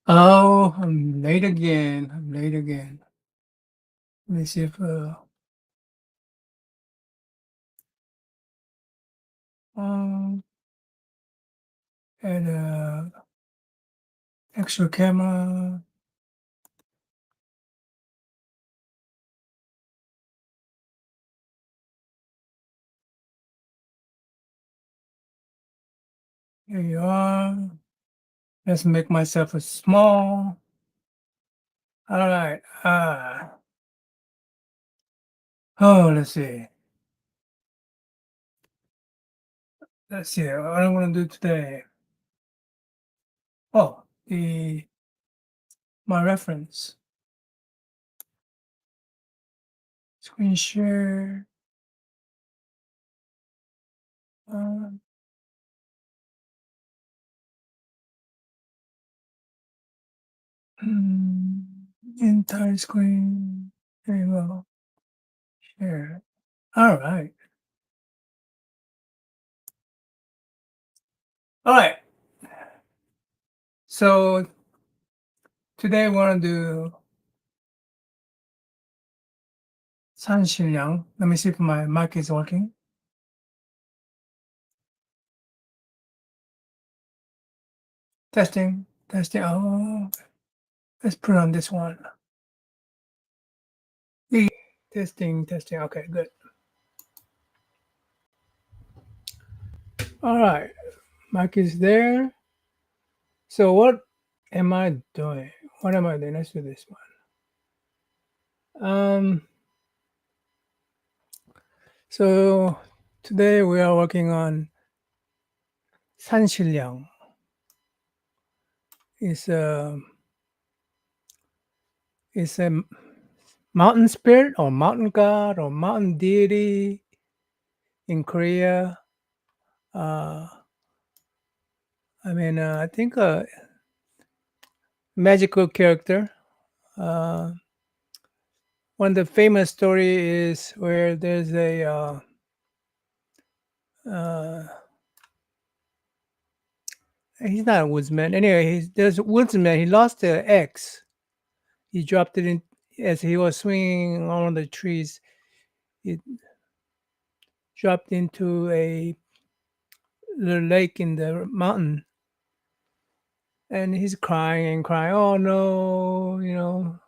Oh, I'm late again. I'm late again. Let me see if um and extra camera. Here you are. Let's make myself a small. All right. Let's see. Let's see what I'm gonna do today. Oh, the my reference. Screen share. Uh, mm, entire screen. There you go. Share. All right. All right. So today we're gonna do San Shin. Let me see if my mic is working. Testing, testing. Oh, let's put on this one. E- Testing, testing. Okay, good. All right, mic is there. So what am I doing? What am I doing? Let's do this one. So today we are working on San Shin. It's a it's a mountain spirit or mountain god or mountain deity in Korea. Uh, I think a magical character. Uh, One of the famous story is where there's a uh, he's not a woodsman. Anyway, there's a woodsman. He lost the axe. He dropped it in as he was swinging on one of the trees. It dropped into a little lake in the mountain, and he's crying and crying. Oh no,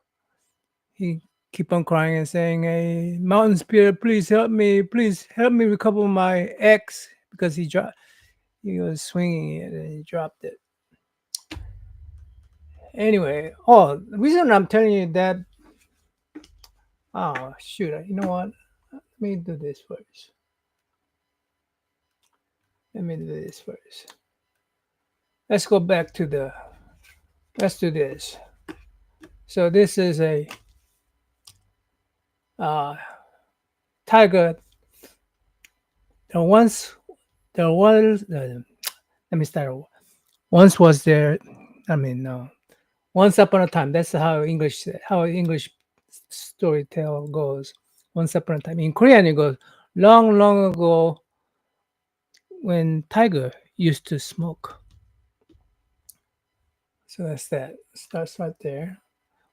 he keep on crying and saying, "Hey, mountain spirit, please help me! Please help me recover my axe," because he was swinging it and he dropped it. Anyway, the reason I'm telling you that, oh shoot, you know what? Let me do this first. Let me do this first. Let's go back to let's do this. So this is a uh, tiger. There once, there was, let me start over. Once was there, no. Once upon a time, that's how English story tale goes. Once upon a time. In Korean, it goes, long, long ago when tiger used to smoke. So that's that. Starts right there.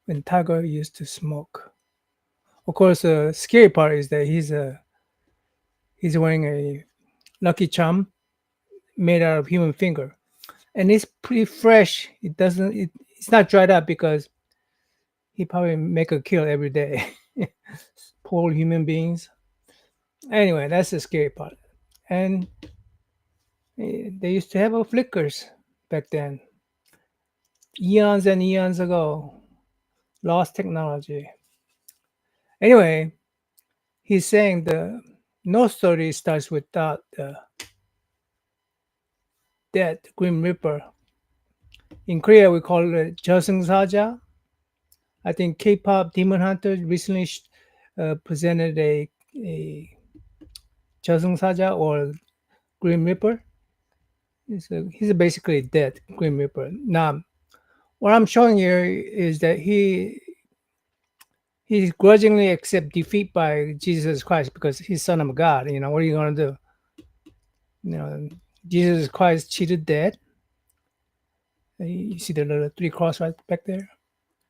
When tiger used to smoke. Of course, the scary part is that he's wearing a lucky charm made out of human finger, and it's pretty fresh. It's not dried up because he probably make a kill every day. Poor human beings. Anyway, that's the scary part. And they used to have flickers back then, eons and eons ago. Lost technology. Anyway, he's saying the no story starts without the dead Grim Reaper. In Korea, we call it 저승사자. I think K-pop Demon Hunter recently presented a 저승사자 or Grim Reaper. He's basically dead Grim Reaper. Now, what I'm showing here is that he grudgingly accept defeat by Jesus Christ because he's son of God. What are you gonna do? You know, Jesus Christ cheated death, You see the little three cross right back there.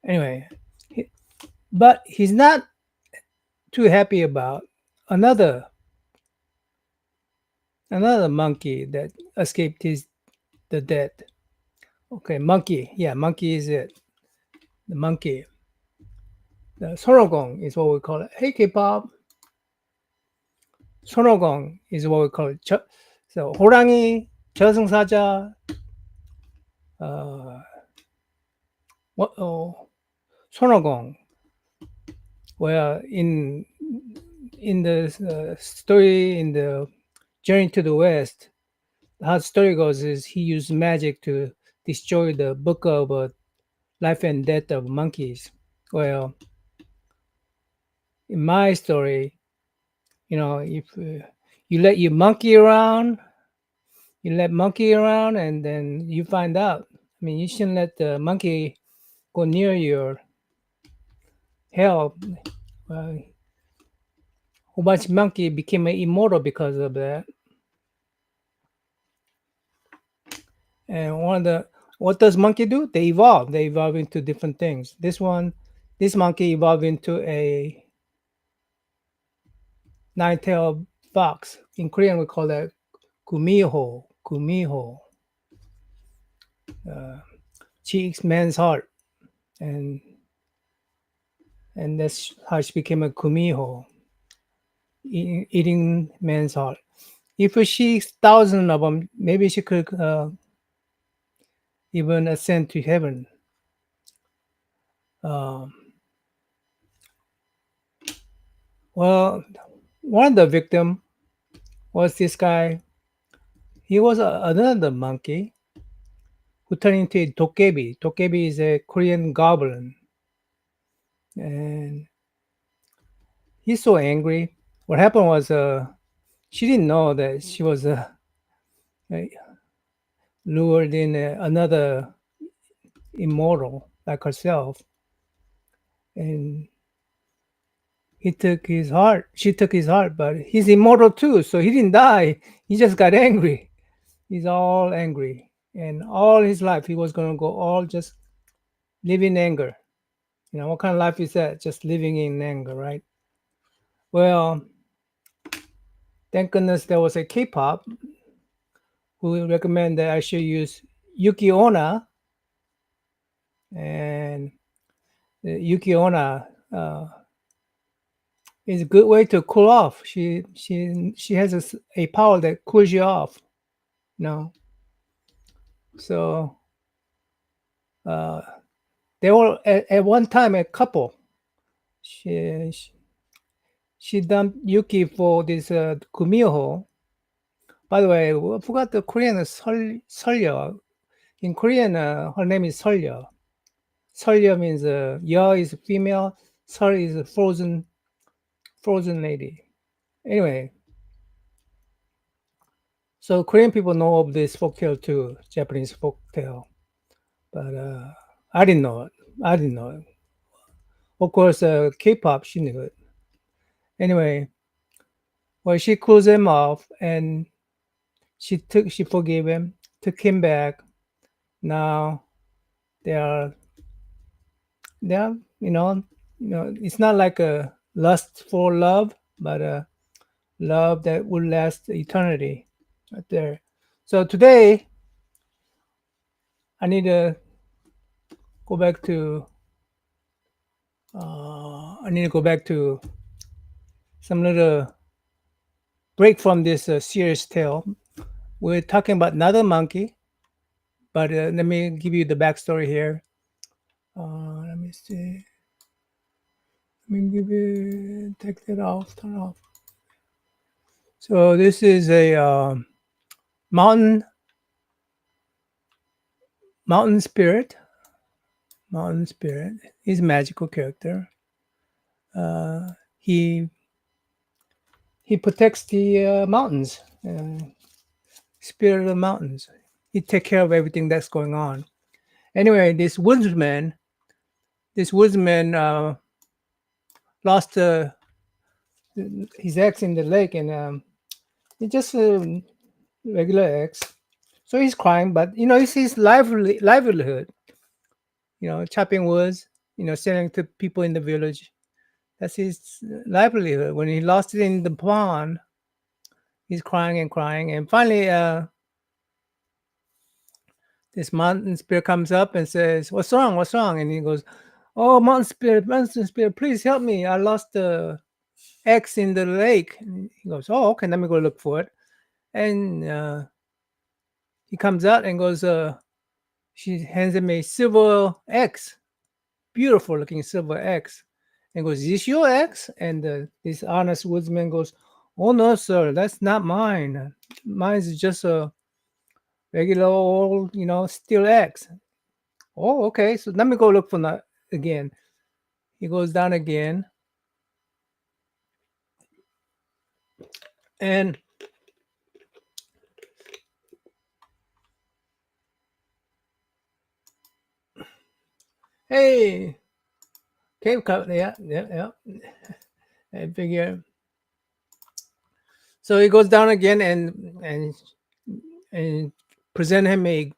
Anyway, he, but he's not too happy about another another monkey that escaped his the death. Okay, monkey. Yeah, monkey is it. The monkey. The sonogong is what we call it. Hey, K-pop. sonogong is what we call it. So 호랑이, 저승사자, uh, what? Oh, sonogong. Well, in the story in the Journey to the West, how the story goes is he used magic to destroy the book of life and death of monkeys. Well, in my story, if you let your monkey around, you let monkey around, and then you find out. I mean, you shouldn't let the monkey go near your hell. Well, a whole bunch of monkey became immortal because of that. And what does monkey do? They evolve. They evolve into different things. This monkey evolved into a nine-tailed fox. In Korean, we call that kumiho. Kumiho. She eats man's heart, and that's how she became a kumiho, eating man's heart. If she eats thousands of them, maybe she could even ascend to heaven. Well, one of the victims was this guy. He was another monkey who turned into a dokebi. Dokebi is a Korean goblin. And he's so angry. What happened was she didn't know that she was lured in another immortal like herself. And he took his heart. She took his heart, but he's immortal too. So he didn't die. He just got angry. He's all angry. And all his life, he was going to go all just live in anger. What kind of life is that? Just living in anger, right? Well, thank goodness there was a K-pop who recommend that I should use Yuki Onna. And Yuki Onna is a good way to cool off. She has a power that cools you off. So they were at one time a couple. She dumped Yuki for this Kumiho. By the way, I forgot the Korean Solyo. In Korean, her name is Solyo. Solyo means Ya is female, Sol is a frozen lady. Anyway, so Korean people know of this folktale too, Japanese folktale, but I didn't know it. Of course, K-pop, she knew it. Anyway, well, she closed him off, and she forgave him, took him back. Now they are, it's not like a lust for love, but a love that will last eternity, right there. So today, I need to go back to. I need to go back to some little break from this serious tale. We're talking about another monkey, but let me give you the backstory here. Let me see. Let me give you take that off, turn off. So this is a mountain spirit. Mountain spirit. He's a magical character. He protects the mountains. Spirit of the mountains. He take care of everything that's going on. Anyway, this woodsman lost his ex in the lake, and he just regular ex. So he's crying, but it's his livelihood. Chopping woods. Selling to people in the village. That's his livelihood. When he lost it in the pond, he's crying and crying, and finally, this mountain spirit comes up and says, "What's wrong? What's wrong?" And he goes, "Oh, mountain spirit, please help me. I lost the X in the lake." And he goes, "Oh, okay, let me go look for it." And he comes out and goes, she hands him a silver X, beautiful looking silver X, and goes, "Is this your X?" And this honest woodsman goes, "Oh no, sir, that's not mine. Mine is just a regular old, steel X." "Oh, okay. So let me go look for that again." He goes down again, and hey, cave cut. Yeah, yeah, yeah. I figure. So he goes down again and present him a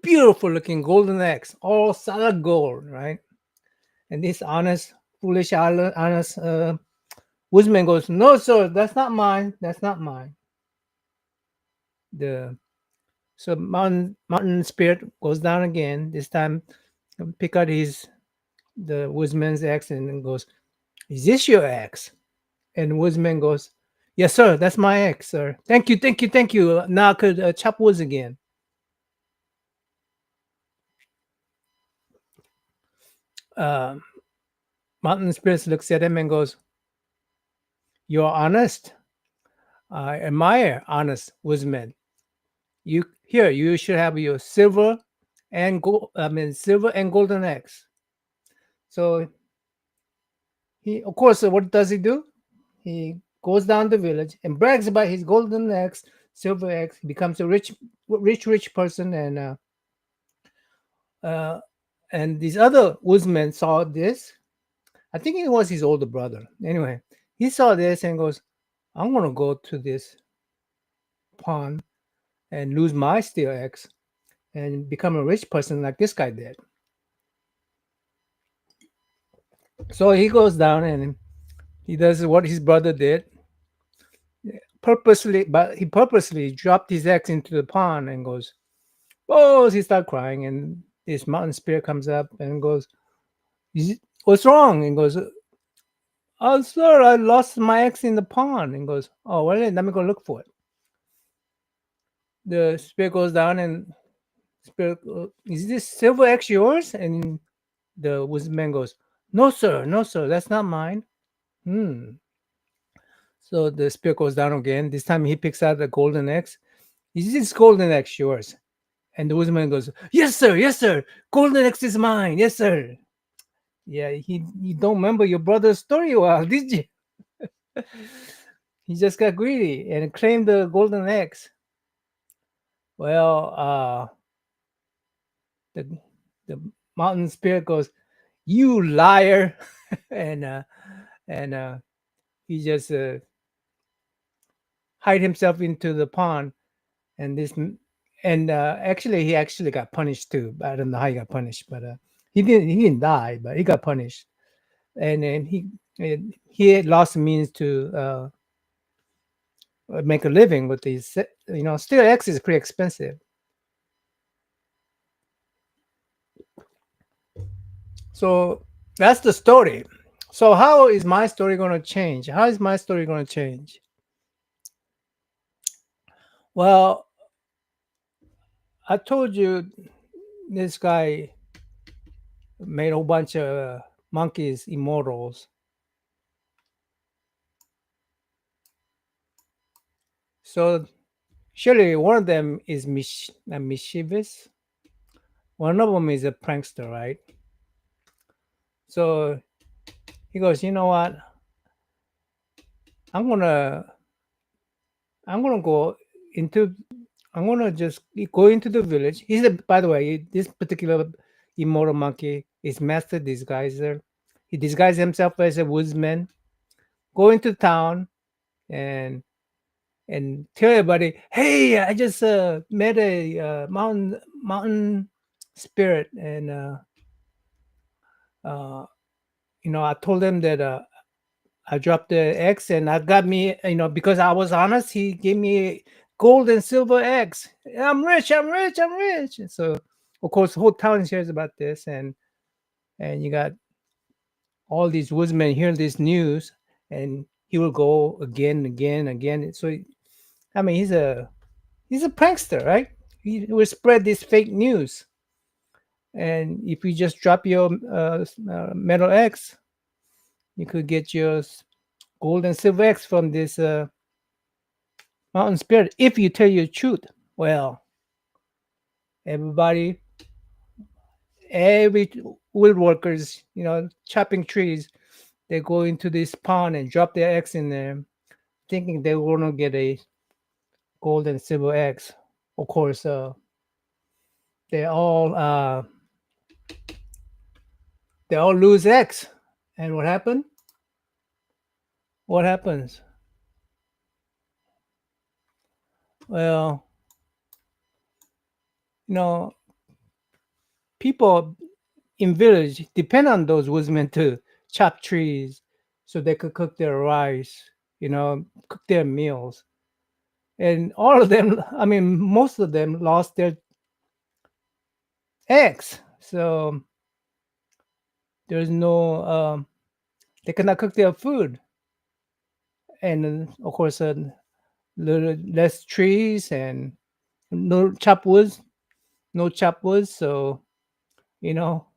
beautiful looking golden axe, all solid gold, right? And this honest, foolish, honest woodsman goes, "No, sir, that's not mine. That's not mine." The So mountain spirit goes down again. This time, pick out the woodsman's axe and goes, "Is this your axe?" And woodsman goes, "Yes, sir. That's my axe, sir. Thank you, thank you, thank you. Now I could chop woods again." Uh, Mountain spirit looks at him and goes, "You're honest. I admire honest woodsmen. You should have your silver and gold. I mean, silver and golden axe." So of course, what does he do? He goes down the village and brags about his golden axe, silver axe. He becomes a rich person, uh, and these other woodsmen saw this. I think it was his older brother. Anyway, he saw this and goes, "I'm gonna go to this pond and lose my steel axe and become a rich person like this guy did." So he goes down and he does what his brother did purposely, but he purposely dropped his axe into the pond and goes, "Oh!" He starts crying, and this mountain spirit comes up and goes, "What's wrong?" And goes, "Oh, sir, I lost my axe in the pond." And goes, "Oh, well, let me go look for it." The spirit goes down and spirit, "Is this silver axe yours?" And the woodsman goes, "No, sir, no, sir, that's not mine." Hmm. So the spirit goes down again. This time he picks out the golden axe. "Is this golden axe yours?" And the woodsman goes, "Yes, sir, yes, sir. Golden axe is mine. Yes, sir." Yeah, you don't remember your brother's story well, did you? He just got greedy and claimed the golden axe. Well, the the mountain spirit goes, "You liar!" and and he just hide himself into the pond. And actually, he actually got punished too. I don't know how he got punished, but he didn't die, but he got punished. And then he had lost the means to make a living with these. Still X is pretty expensive. So that's the story. So how is my story going to change? How is my story going to change? Well, I told you this guy made a whole bunch of monkeys immortals. So surely one of them is mischievous. One of them is a prankster, right? So he goes, "You know what? I'm gonna I'm gonna go into I'm gonna just go into the village." By the way, this particular immortal monkey is master disguiser. He disguised himself as a woodsman, go into town and and tell everybody, "Hey, I just met a mountain spirit, and uh, I told them that I dropped the eggs, and I got me, because I was honest, he gave me gold and silver eggs. I'm rich, I'm rich, I'm rich." And so, of course, the whole town hears about this, and you got all these woodsmen hear this news, and he will go again, and again, and again. So, I mean, he's a prankster, right? He will spread this fake news, and if you just drop your metal eggs, you could get your gold and silver eggs from this mountain spirit if you tell your truth. Well, everybody, every woodworkers, chopping trees, they go into this pond and drop their eggs in there, thinking they want to get a gold and silver eggs. Of course, they all uh, they all lose eggs. And what happened? What happens? Well, you know, people in village depend on those woodsmen to chop trees so they could cook their rice, cook their meals. And all of them, I mean, most of them lost their eggs. So there's no, they cannot cook their food. And of course, little less trees and no chop woods, no chop woods. So, you know,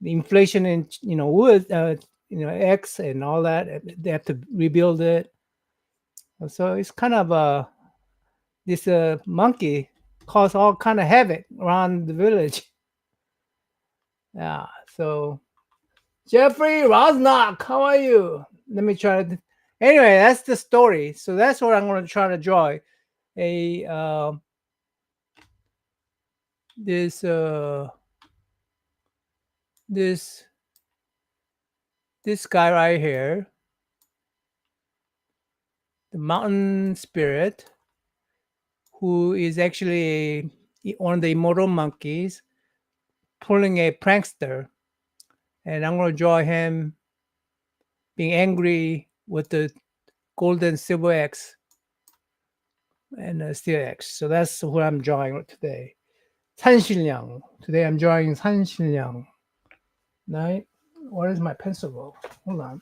the inflation in, wood, eggs and all that, they have to rebuild it. So it's kind of this monkey caused all kind of havoc around the village. Yeah. So Jeffrey Rosnock, how are you? Let me try to. Anyway, that's the story. So that's what I'm going to try to draw. A this this this guy right here, the mountain spirit, who is actually one of the immortal monkeys, pulling a prankster, and I'm going to draw him being angry with the gold and silver X and steel X. So that's what I'm drawing today. 산신령. Today I'm drawing 산신령. Right? Where is my pencil go? Hold on.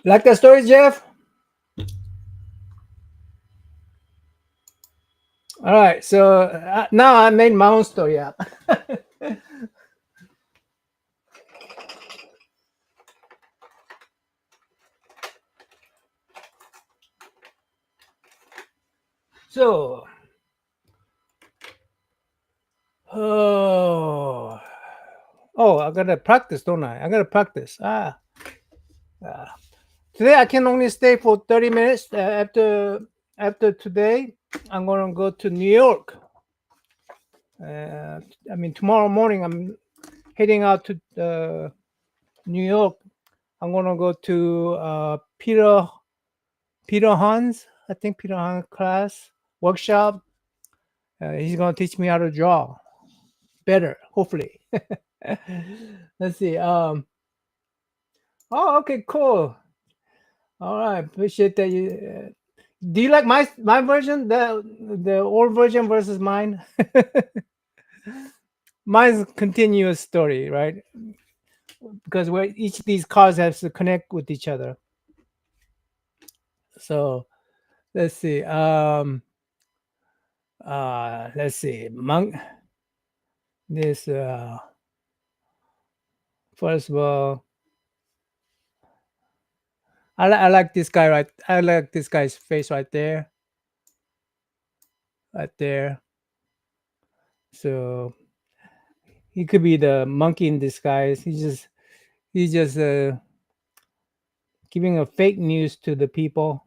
Like the story, Jeff? All right. So now I made my own story up. So, oh, I gotta practice, don't I? I gotta practice. Today I can only stay for 30 minutes. After today, I'm gonna go to New York. I mean, tomorrow morning I'm heading out to New York. I'm gonna go to Peter Hans. I think Peter Hans class workshop. He's gonna teach me how to draw better, hopefully. Let's see. Oh, okay, cool. All right, appreciate that. Do you like my version, the old version versus mine? Mine's a continuous story, right? Because where each of these cars has to connect with each other. So let's see. Let's see. Monk. This first of all, I like this guy right. I like this guy's face right there, right there. So he could be the monkey in disguise. He's just giving a fake news to the people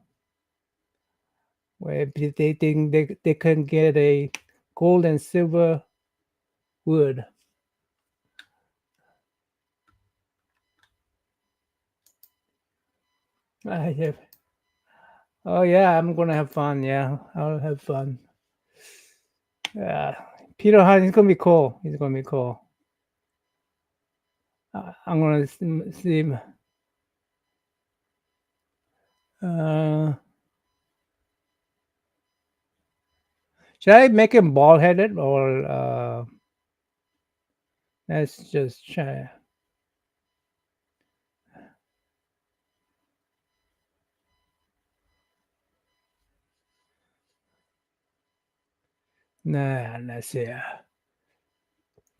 where they think they can get a gold and silver wood. Yeah. Oh yeah, I'm gonna have fun. Yeah, I'll have fun. Yeah, Peter Han, he's gonna be cool. He's gonna be cool. I'm gonna see him. Uh, should I make him bald headed or let's just try? Nah, let's see.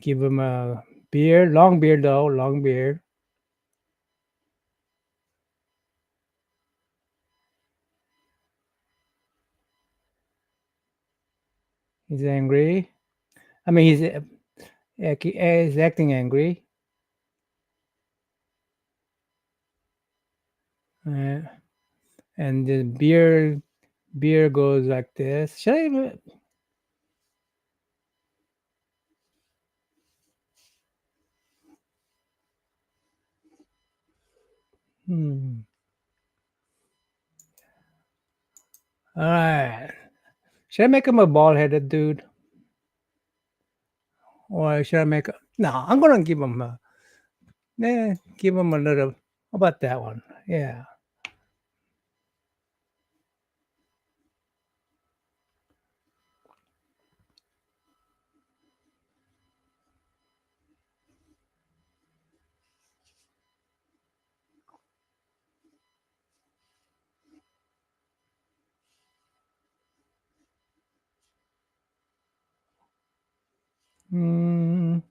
Give him a beard, long beard though, long beard. He's angry. I mean, he's acting angry. Uh, and the beard goes like this. Should I? Hmm. All right. Should I make him a bald headed dude, or should I make? No, I'm gonna give him a. Give him a little. How about that one? Yeah. Mm,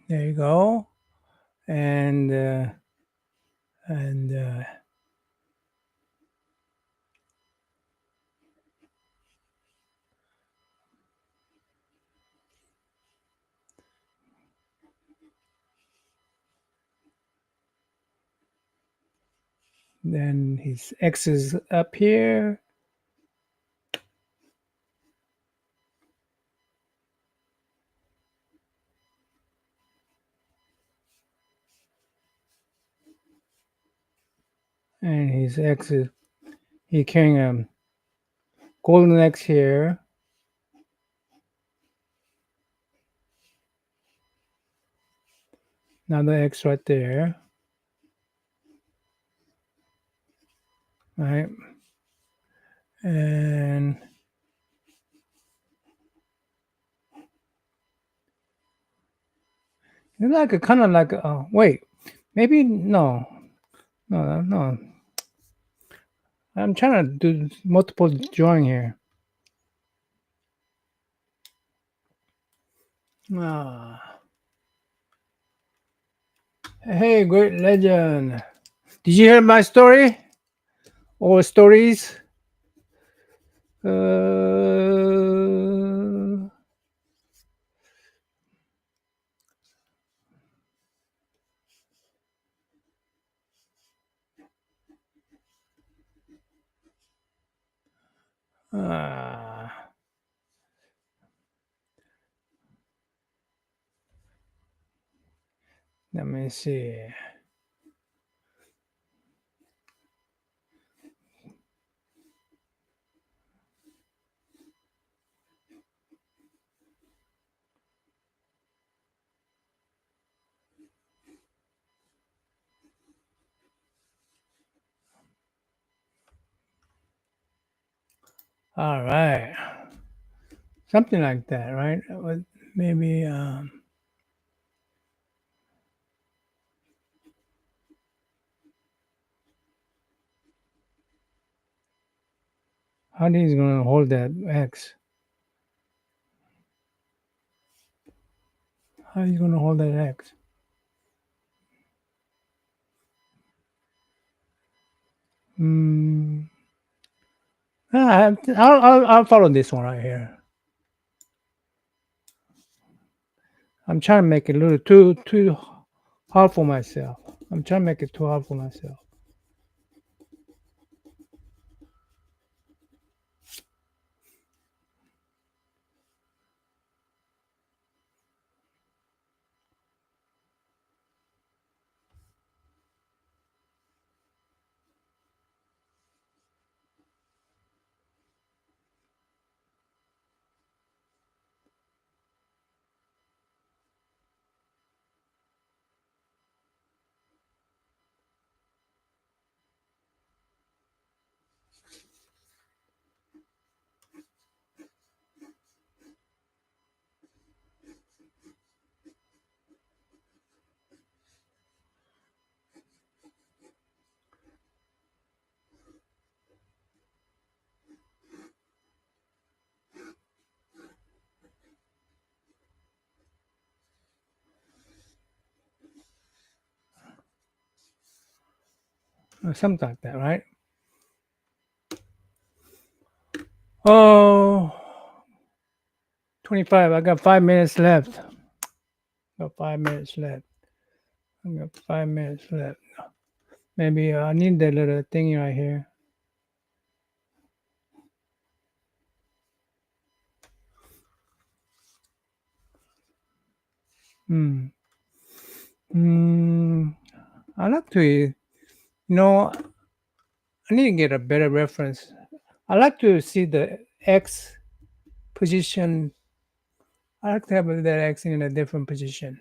there you go. And and then his X is up here, and his X is he carrying a golden X here. Another X right there. Right. And it's like a kind of like wait, maybe no. I'm trying to do multiple drawing here. Ah, hey, great legend. Did you hear my story or stories? Ah, let me see. All right, something like that, right? Maybe how he's gonna hold that X? How are you gonna hold that X? Hmm. I'll follow this one right here. I'm trying to make it a little too hard for myself. I'm trying to make it too hard for myself. or something like that, right? Oh, 25. I got 5 minutes left. Got 5 minutes left. I got 5 minutes left. Maybe I need that little thingy right here. Hmm. Hmm. I like to, I need to get a better reference. I like to see the X position. I like to have that X in a different position.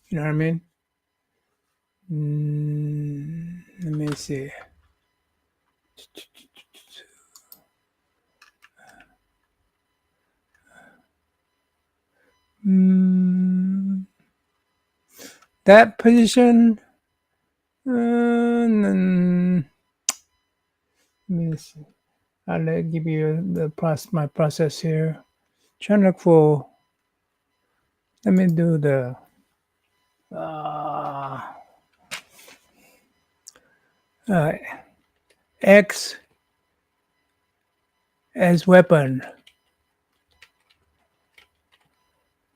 You know what I mean? Let me see. Mm, that position. Let me see. I'll give you my process here. Trying to look for. Let me do the uh, uh, X as weapon.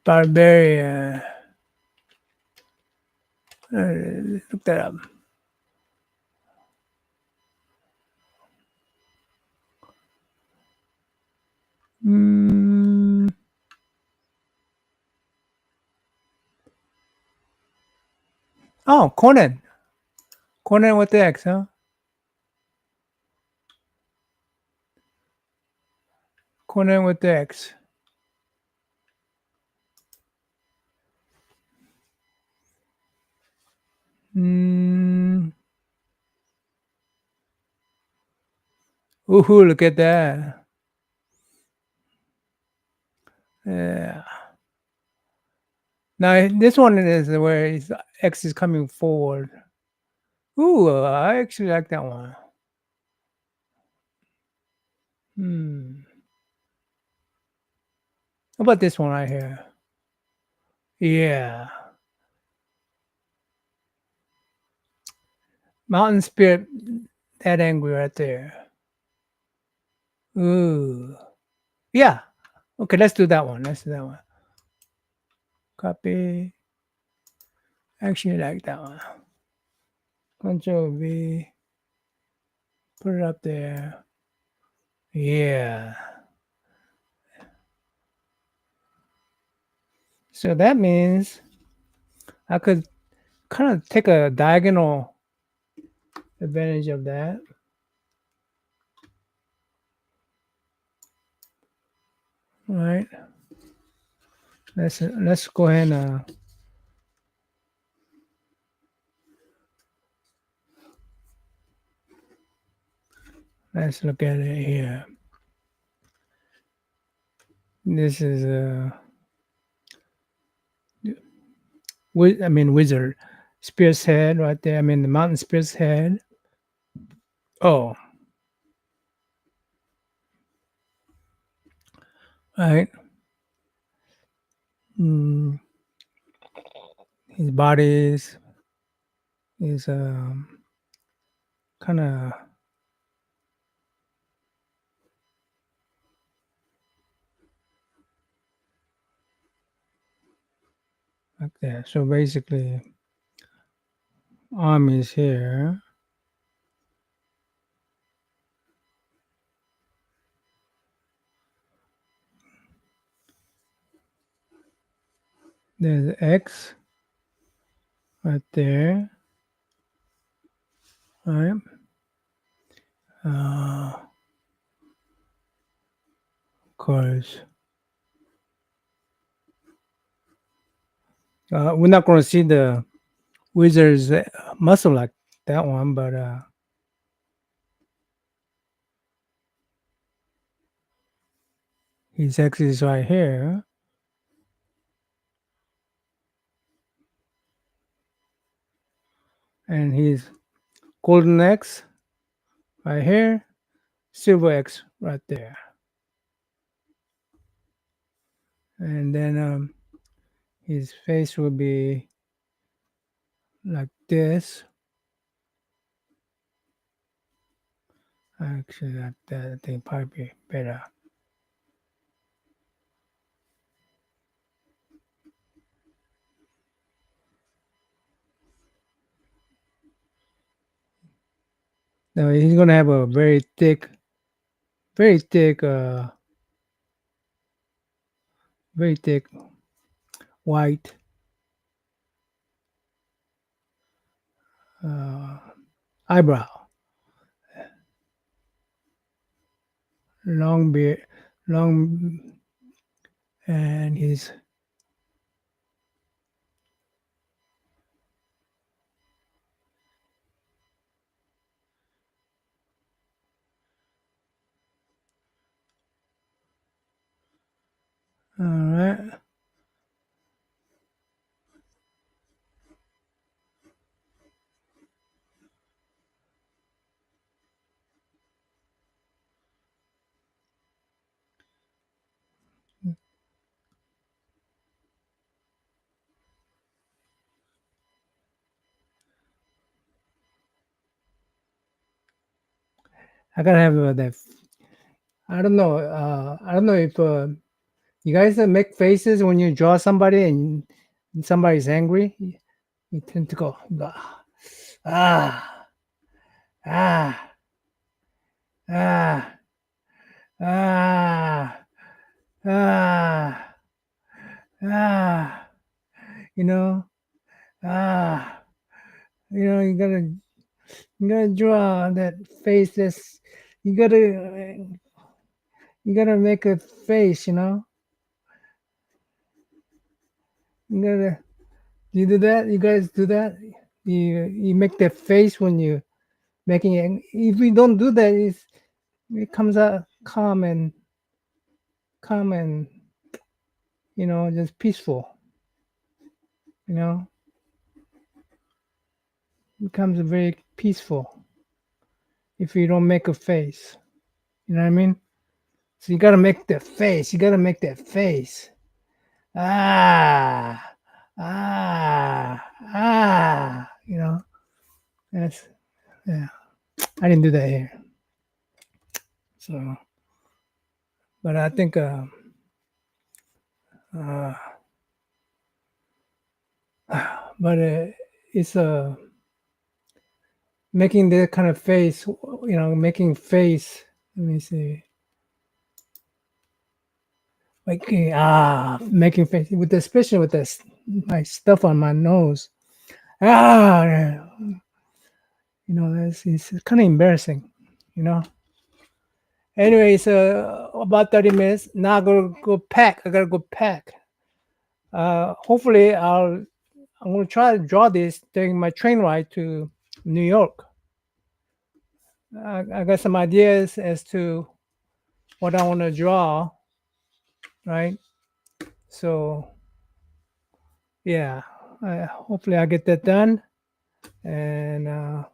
Barbarian. Look that up. Mm, oh, Conan. Conan with the X, huh? Conan with the X. Mm, ooh, look at that. Yeah. Now this one is where X is coming forward. Ooh, I actually like that one. Hmm. How about this one right here? Yeah. Mountain Spirit, that angry right there. Ooh. Yeah. Okay, let's do that one. Let's do that one. Copy. Actually like that one. Control V. Put it up there. Yeah. So that means I could kind of take a diagonal advantage of that. All right. Let's go ahead and let's look at it here. This is wizard spear's head right there. I mean the mountain spear's head. Oh, right. Mm, his body is kind of like that. So basically, arm is here. There's X right there. Right. Of course. We're not going to see the wizard's muscle like that one, but his X is right here, and his golden X right here, silver X right there, and then his face will be like this. Actually, that I think probably be better. No, he's gonna have a very thick, very thick white uh, eyebrow, long beard, long, and he's all right. I gotta have that. I don't know. I don't know if you guys make faces when you draw somebody and somebody's angry. You tend to go ah ah ah ah ah ah. You know ah. You gotta draw that face. You gotta you gotta make a face. You gotta. You do that. You guys do that. You make that face when you making it. If you don't do that, it comes out calm and just peaceful. You know, it becomes very peaceful if you don't make a face. You know what I mean? So you gotta make that face. You gotta make that face. Ah, ah. That's yeah. I didn't do that here. So, but I think uh but it's making that kind of face. Making face. Let me see. Making face with especially with this my stuff on my nose. Ah, that's it's kind of embarrassing. You know. Anyway, so about 30 minutes. Now I gotta go pack. I gotta go pack. Hopefully, I'm gonna try to draw this during my train ride to New York. I got some ideas as to what I want to draw, right? So yeah, hopefully I get that done, and I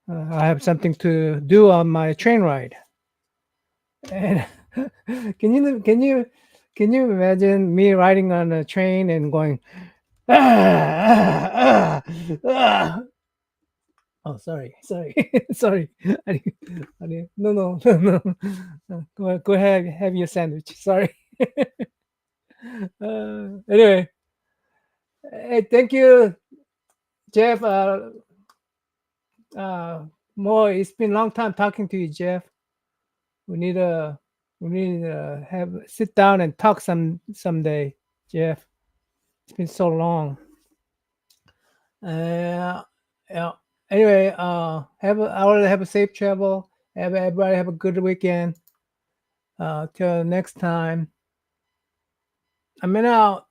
have something to do on my train ride. And can you imagine me riding on a train and going ah, ah, ah. Oh, sorry, sorry. No, no, no, no. Go ahead, have your sandwich. Sorry. Anyway, hey, thank you, Jeff. More. It's been a long time talking to you, Jeff. We need to have sit down and talk someday, Jeff. It's been so long. Yeah. Anyway, I want to have a safe travel. Everybody have a good weekend. Till next time. I'm out.